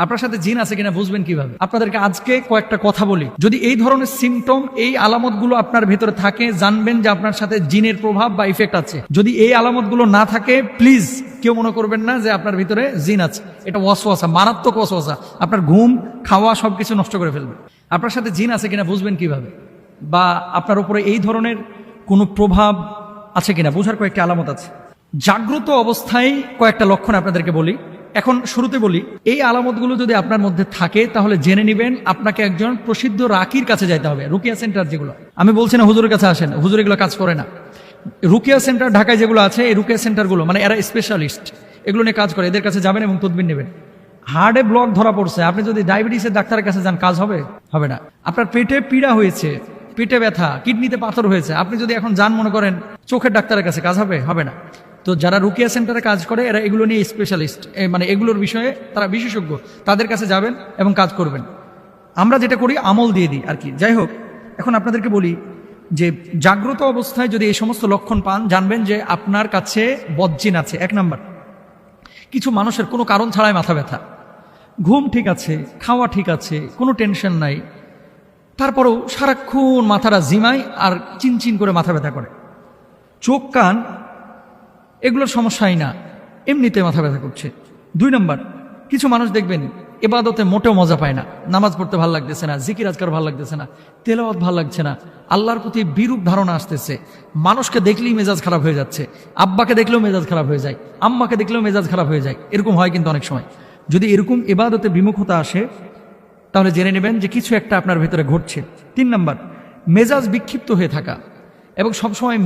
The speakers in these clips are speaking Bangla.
আপনার সাথে জিন আছে কিনা বুঝবেন কিভাবে? আপনাদেরকে আজকে কয়েকটা কথা বলি। যদি এই ধরনের সিমটম, এই আলামতগুলো আপনার ভেতরে থাকে, জানবেন যে আপনার সাথে জিনের প্রভাব বা ইফেক্ট আছে। যদি এই আলামতগুলো না থাকে, প্লিজ কেউ মনে করবেন না যে আপনার ভিতরে জিন আছে। এটা ওয়াসওয়াসা, মারাত্মক ওয়াসওয়াসা, আপনার ঘুম, খাওয়া সবকিছু নষ্ট করে ফেলবে। আপনার সাথে জিন আছে কিনা বুঝবেন কিভাবে? বা আপনার উপরে এই ধরনের কোনো প্রভাব আছে কিনা বোঝার কয়েকটা আলামত আছে। জাগ্রত অবস্থায় কয়েকটা লক্ষণ আপনাদেরকে বলি। এখন শুরুতে বলি, এই আলামতগুলো যদি আপনার মধ্যে থাকে তাহলে জেনে নেবেন আপনাকে একজন প্রসিদ্ধ রাকির কাছে যাইতে হবে। রুকিয়া সেন্টার যেগুলো, আমি বলছি না হুজুরের কাছে আসেন, হুজুর এগুলো কাজ করে না। রুকিয়া সেন্টার ঢাকায় যেগুলো আছে, এই রুকিয়া সেন্টারগুলো মানে এরা স্পেশালিস্ট, এগুলো নিয়ে কাজ করে। এদের কাছে যাবেন এবং তদবির নেবেন। হার্টে ব্লক ধরা পড়ছে, আপনি যদি ডায়াবেটিসের ডাক্তারের কাছে যান, কাজ হবে? হবে না। আপনার পেটে পীড়া হয়েছে, পেটে ব্যথা, কিডনিতে পাথর হয়েছে, আপনি যদি এখন যান মনে করেন চোখের ডাক্তারের কাছে, কাজ হবে? হবে না। তো যারা রুকিয়া সেন্টারে কাজ করে এরা এগুলো নিয়ে স্পেশালিস্ট, মানে এগুলোর বিষয়ে তারা বিশেষজ্ঞ, তাদের কাছে যাবেন এবং কাজ করবেন। আমরা যেটা করি আমল দিয়ে দিই আর কি। যাই হোক, এখন আপনাদেরকে বলি যে জাগ্রত অবস্থায় যদি এই সমস্ত লক্ষণ পান, জানবেন যে আপনার কাছে বদজিন আছে। এক নাম্বার, কিছু মানুষের কোনো কারণ ছাড়াই মাথা ব্যথা, ঘুম ঠিক আছে, খাওয়া ঠিক আছে, কোনো টেনশন নাই, তারপরেও সারাক্ষণ মাথাটা জিমায় আর চিনচিন করে মাথা ব্যথা করে। চোখ কান এগুলোর সমস্যাই না, এমনিতে মাথা ব্যথা করছে। দুই নম্বর, কিছু মানুষ দেখবেন এবাদতে মোটেও মজা পায় না, নামাজ পড়তে ভালো লাগতেছে না, জিকির আজকার ভালো লাগতেছে না, তেলাওয়াত ভালো লাগছে না, আল্লাহর প্রতি বিরূপ ধারণা আসতেছে, মানুষকে দেখলেই মেজাজ খারাপ হয়ে যাচ্ছে, আব্বাকে দেখলেও মেজাজ খারাপ হয়ে যায়, আম্মাকে দেখলেও মেজাজ খারাপ হয়ে যায়। এরকম হয় কিন্তু অনেক সময়। যদি এরকম এবাদতে বিমুখতা আসে তাহলে জেনে নেবেন যে কিছু একটা আপনার ভেতরে ঘটছে। তিন নম্বর, মেজাজ বিক্ষিপ্ত হয়ে থাকা এবং সবসময়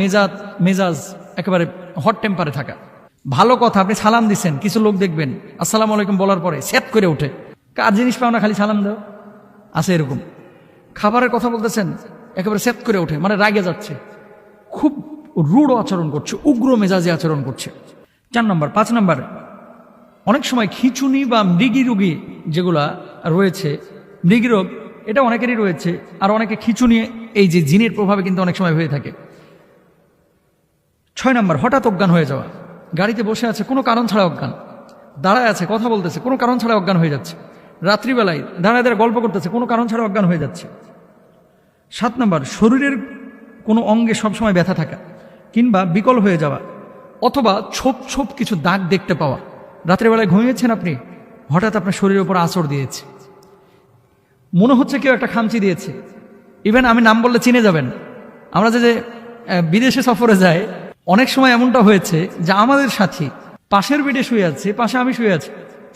মেজাজ একেবারে হট টেম্পারে থাকা। ভালো কথা, আপনি সালাম দিচ্ছেন, কিছু লোক দেখবেন আসসালামু আলাইকুম বলার পরে সেট করে ওঠে, কার জিনিস পাও না খালি সালাম দাও, আছে এরকম। খাবারের কথা বলতেছেন, একেবারে সেট করে ওঠে, মানে রাগে যাচ্ছে, খুব রূঢ় আচরণ করছে, উগ্র মেজাজে আচরণ করছে। 4 নম্বর। 5 নম্বর, অনেক সময় খিঁচুনি বা মৃগী রোগী যেগুলা রয়েছে, মৃগী রোগ এটা অনেকেরই রয়েছে, আর অনেকে খিঁচুনি এই যে জিনের প্রভাবে কিন্তু অনেক সময় হয়ে থাকে। 6 নম্বর, হঠাৎ অজ্ঞান হয়ে যাওয়া, গাড়িতে বসে আছে কোনো কারণ ছাড়া অজ্ঞান, দাঁড়ায় আছে কথা বলতেছে কোনো কারণ ছাড়া অজ্ঞান হয়ে যাচ্ছে, রাত্রিবেলায় দাঁড়ায় দাঁড়ায় গল্প করতেছে কোনো কারণ ছাড়া অজ্ঞান হয়ে যাচ্ছে। 7 নম্বর, শরীরের কোনো অঙ্গে সবসময় ব্যথা থাকা কিংবা বিকল হয়ে যাওয়া, অথবা ছোপ ছোপ কিছু দাগ দেখতে পাওয়া। রাত্রিবেলায় ঘুমিয়েছেন আপনি, হঠাৎ আপনার শরীরের উপর আঁচড় দিয়েছে, মনে হচ্ছে কেউ একটা খামচি দিয়েছে। ইভেন আমি নাম বললে চিনে যাবেন। আমরা যে বিদেশে সফরে যাই, অনেক সময় এমনটা হয়েছে যে আমাদের সাথী পাশের বেডে শুয়ে আছে, পাশে আমি শুয়ে আছি,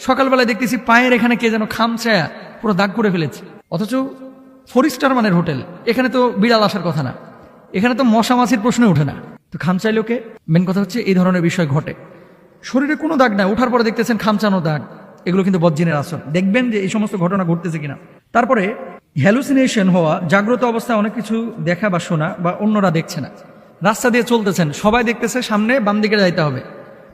সকালবেলায় দেখতেছি পায়ের এখানে কে যেন খামচায়া পুরো দাগ করে ফেলেছে, অথচ 4 স্টার মানের হোটেল, এখানে তো বিড়াল আসার কথা না, এখানে তো মশা মাছির প্রশ্ন ওঠে না, তো খামচাইলো কে? মেন কথা হচ্ছে এই ধরনের বিষয় ঘটে। শরীরে কোনো দাগ নাই, ওঠার পরে দেখতেছেন খামচানো দাগ, এগুলো কিন্তু বদজিনের আসর। দেখবেন যে এই সমস্ত ঘটনা ঘটতেছে কিনা। তারপরে হ্যালুসিনেশন হওয়া, জাগ্রত অবস্থায় অনেক কিছু দেখা বা শোনা বা অন্যরা দেখছে না। রাস্তা দিয়ে চলতেছেন, সবাই দেখতেছে সামনে বাম দিকে যাইতে হবে,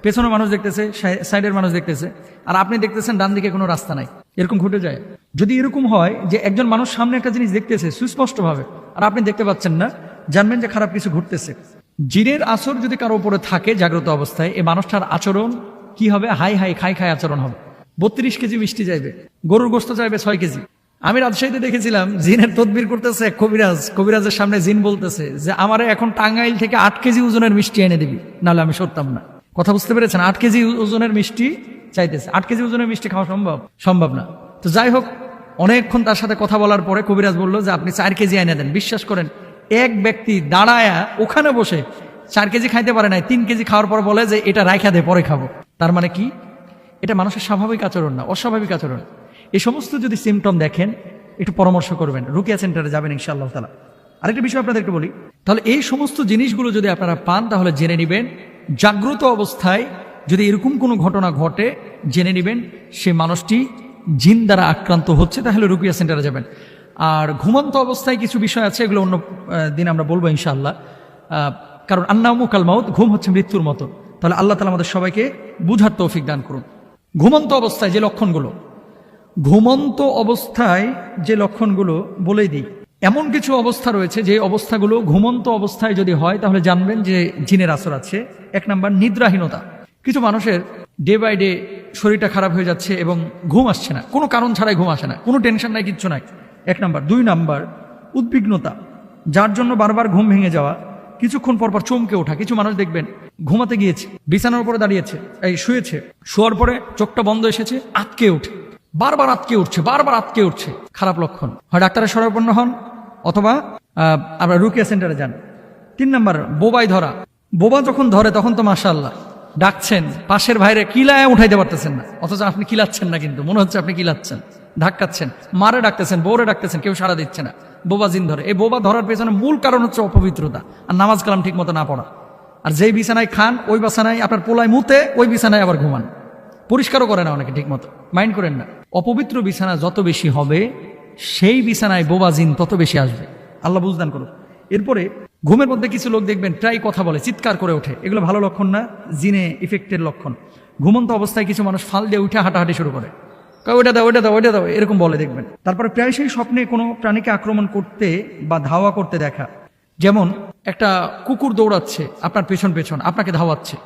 পেছনে মানুষ দেখতেছে, সাইডের মানুষ দেখতেছে, আর আপনি দেখতেছেন ডান দিকে কোনো রাস্তা নাই। এরকম ঘটে যায়। যদি এরকম হয় যে একজন মানুষ সামনে একটা জিনিস দেখতেছে সুস্পষ্টভাবে আর আপনি দেখতে পাচ্ছেন না, জানবেন যে খারাপ কিছু ঘটতেছে। জিনের আসর যদি কারো উপরে থাকে জাগ্রত অবস্থায়, এই মানুষটার আচরণ কি হবে? হাই হাই খাই খাই আচরণ হবে। 32 কেজি মিষ্টি চাইবে, গরুর গোস্ত চাইবে 6 কেজি। আমি রাজশাহীতে দেখেছিলাম জিনের তদবির করতেছে কবিরাজের সামনে জিন বলতেছে যে আমারে এখন টাঙ্গাইল থেকে 8 কেজি ওজনের মিষ্টি এনে দিবি, নাহলে আমি সরতাম না। কথা বুঝতে পেরেছেন? 8 কেজি ওজনের মিষ্টি চাইতেছে। 8 কেজি ওজনের মিষ্টি খাওয়া সম্ভব না। তো যাই হোক, অনেকক্ষণ তার সাথে কথা বলার পরে কবিরাজ বলল যে আপনি 4 কেজি এনে দেন। বিশ্বাস করেন, এক ব্যক্তি দাঁড়ায়া ওখানে বসে 4 কেজি খাইতে পারে নাই, 3 কেজি খাওয়ার পর বলে যে এটা রাইখা দে, পরে খাবো। তার মানে কি? এটা মানুষের স্বাভাবিক আচরণ না, অস্বাভাবিক আচরণ। এই সমস্ত যদি সিমটম দেখেন, একটু পরামর্শ করবেন, রুকিয়া সেন্টারে যাবেন ইনশাআল্লাহ তাআলা। আরেকটা বিষয় আপনাদেরকে বলি, তাহলে এই সমস্ত জিনিসগুলো যদি আপনারা পান তাহলে জেনে নেবেন জাগ্রত অবস্থায় যদি এরকম কোনো ঘটনা ঘটে, জেনে নেবেন সে মানুষটি জিন দ্বারা আক্রান্ত হচ্ছে, তাহলে রুকিয়া সেন্টারে যাবেন। আর ঘুমন্ত অবস্থায় কিছু বিষয় আছে, এগুলো অন্য দিন আমরা বলবো ইনশাআল্লাহ। কারণ আন্নাউমু কাল মাউত, ঘুম হচ্ছে মৃত্যুর মতো। তাহলে আল্লাহ তাআলা আমাদের সবাইকে বুঝার তৌফিক দান করুন। ঘুমন্ত অবস্থায় যে লক্ষণগুলো, ঘুমন্ত অবস্থায় যে লক্ষণগুলো বলেই দিই। এমন কিছু অবস্থা রয়েছে যে অবস্থাগুলো ঘুমন্ত অবস্থায় যদি হয় তাহলে জানবেন যে জিনের আসর আছে। 1 নাম্বার, নিদ্রাহীনতা। কিছু মানুষের ডে বাই ডে শরীরটা খারাপ হয়ে যাচ্ছে এবং ঘুম আসছে না, কোনো কারণ ছাড়াই ঘুম আসে না, কোনো টেনশন নাই, কিচ্ছু নাই। 1 নাম্বার। 2 নাম্বার, উদ্বিগ্নতা, যার জন্য বারবার ঘুম ভেঙে যাওয়া, কিছুক্ষণ পর পর চমকে ওঠা। কিছু মানুষ দেখবেন ঘুমাতে গিয়েছে, বিছানার উপরে দাঁড়িয়েছে, শুয়েছে, শোয়ার পরে চোখটা বন্ধ এসেছে, আটকে উঠে, বারবার আটকে উঠছে, বারবার আটকে উঠছে। খারাপ লক্ষণ। হয় ডাক্তারের শরণাপন্ন হন অথবা আমরা রুকিয়া সেন্টারে যান। 3 নাম্বার, বোবাই ধরা। বোবা যখন ধরে তখন তো মাশাআল্লাহ ডাকছেন, পাশের ভাইরে কিলায় উঠাইতে পারতেছেন না, অথচ আপনি কিলাচ্ছেন না, কিন্তু মনে হচ্ছে আপনি কিলাচ্ছেন, ধাক্কাচ্ছেন, মারে ডাকতেছেন, বউরে ডাকতেছেন, কেউ সাড়া দিচ্ছে না। বোবা জিন ধরে। এই বোবা ধরার পেছনে মূল কারণ হচ্ছে অপবিত্রতা আর নামাজ কালাম ঠিক মতো না পড়া। আর যেই বিছানায় খান ওই বিছানায় আপনার পোলায় মুতে, ওই বিছানায় আবার ঘুমান, পরিষ্কারও করে না অনেকে ঠিক মতো, মাইন্ড করেন না। অপবিত্র বিছানা যত বেশি হবে সেই বিছানায় বোবা জিন তত বেশি আসবে। আল্লাহ বুঝদান করুন। এরপরে ঘুমের মধ্যে কিছু লোক দেখবেন প্রায় কথা বলে, চিৎকার করে ওঠে, এগুলো ভালো লক্ষণ না, জিনে ইফেক্টের লক্ষণ। ঘুমন্ত অবস্থায় কিছু মানুষ ফাল দিয়ে উঠে হাঁটাহাঁটি শুরু করে, ওইটা দাও, ওইটা দাও, ওইটা দাও, এরকম বলে দেখবেন। তারপরে প্রায়শই স্বপ্নে কোনো প্রাণীকে আক্রমণ করতে বা ধাওয়া করতে দেখা, যেমন একটা কুকুর দৌড়াচ্ছে আপনার পেছন পেছন, আপনাকে ধাওয়াচ্ছে,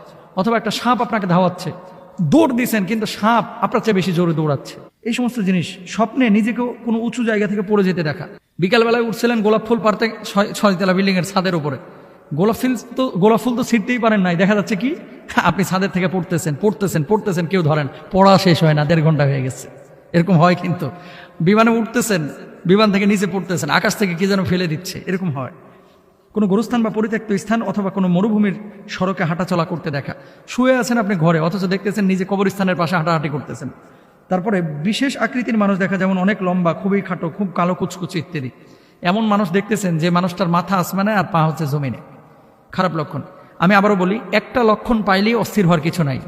অথবা একটা সাপ আপনাকে ধাওয়াচ্ছে, দৌড় দিচ্ছেন কিন্তু সাপ আপনার চেয়ে বেশি জোরে দৌড়াচ্ছে। এই সমস্ত জিনিস স্বপ্নে নিজেকেও কোনো উঁচু জায়গা থেকে পড়ে যেতে দেখা। বিকালবেলায় উঠছিলেন গোলাপ ফুল পারতে 6 তলা বিল্ডিং এর ছাদের উপরে, গোলাপ ফুল তো ছিঁড়তেই পারেন নাই, দেখা যাচ্ছে কি আপনি ছাদের থেকে পড়তেছেন পড়তেছেন পড়তেছেন, কেউ ধরেন, পড়া শেষ হয় না, 1.5 ঘন্টা হয়ে গেছে। এরকম হয় কিন্তু। বিমানে উঠতেছেন, বিমান থেকে নিচে পড়তেছেন, আকাশ থেকে কি যেন ফেলে দিচ্ছে, এরকম হয়। কোনো গোরস্থান বা পরিত্যক্ত স্থান অথবা কোনো মরুভূমির সড়কে হাঁটাচলা করতে দেখা। শুয়ে আছেন আপনি ঘরে, অথচ দেখতেছেন নিজে কবরস্থানের পাশে হাঁটাহাঁটি করতেছেন। তারপরে বিশেষ আকৃতির মানুষ দেখা, যেমন অনেক লম্বা, খুবই খাটো, খুব কালো কুচকুচি ইত্যাদি। এমন মানুষ দেখতেছেন যে মানুষটার মাথা আসমানে আর পা হচ্ছে জমিনে। খারাপ লক্ষণ। আমি আবারও বলি, একটা লক্ষণ পাইলেই অস্থির হওয়ার কিছু নাই।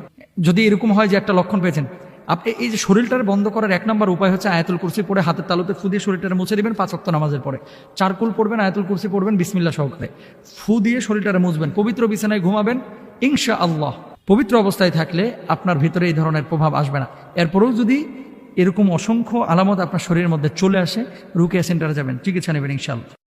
যদি এরকম হয় যে একটা লক্ষণ পেয়েছেন, আপনি এই যে শরীরটার বন্ধ করার 1 নম্বর উপায় হচ্ছে আয়াতুল কুরসি পড়ে হাতের তালুতে ফু দিয়ে শরীরটারে মুছে দিবেন 5 ওয়াক্ত নামাজের পরে। চারকুল পড়বেন, আয়াতুল কুরসি পড়বেন বিসমিল্লাহ সহকারে, ফু দিয়ে শরীরটারে মুছবেন, পবিত্র বিছানায় ঘুমাবেন ইনশাআল্লাহ। পবিত্র অবস্থায় থাকলে আপনার ভিতরে এই ধরনের প্রভাব আসবে না। এরপরেও যদি এরকম অসংখ্য আলামত আপনার শরীরের মধ্যে চলে আসে, রুকিয়া সেন্টারে যাবেন, চিকিৎসা নেবেন ইনশাআল্লাহ।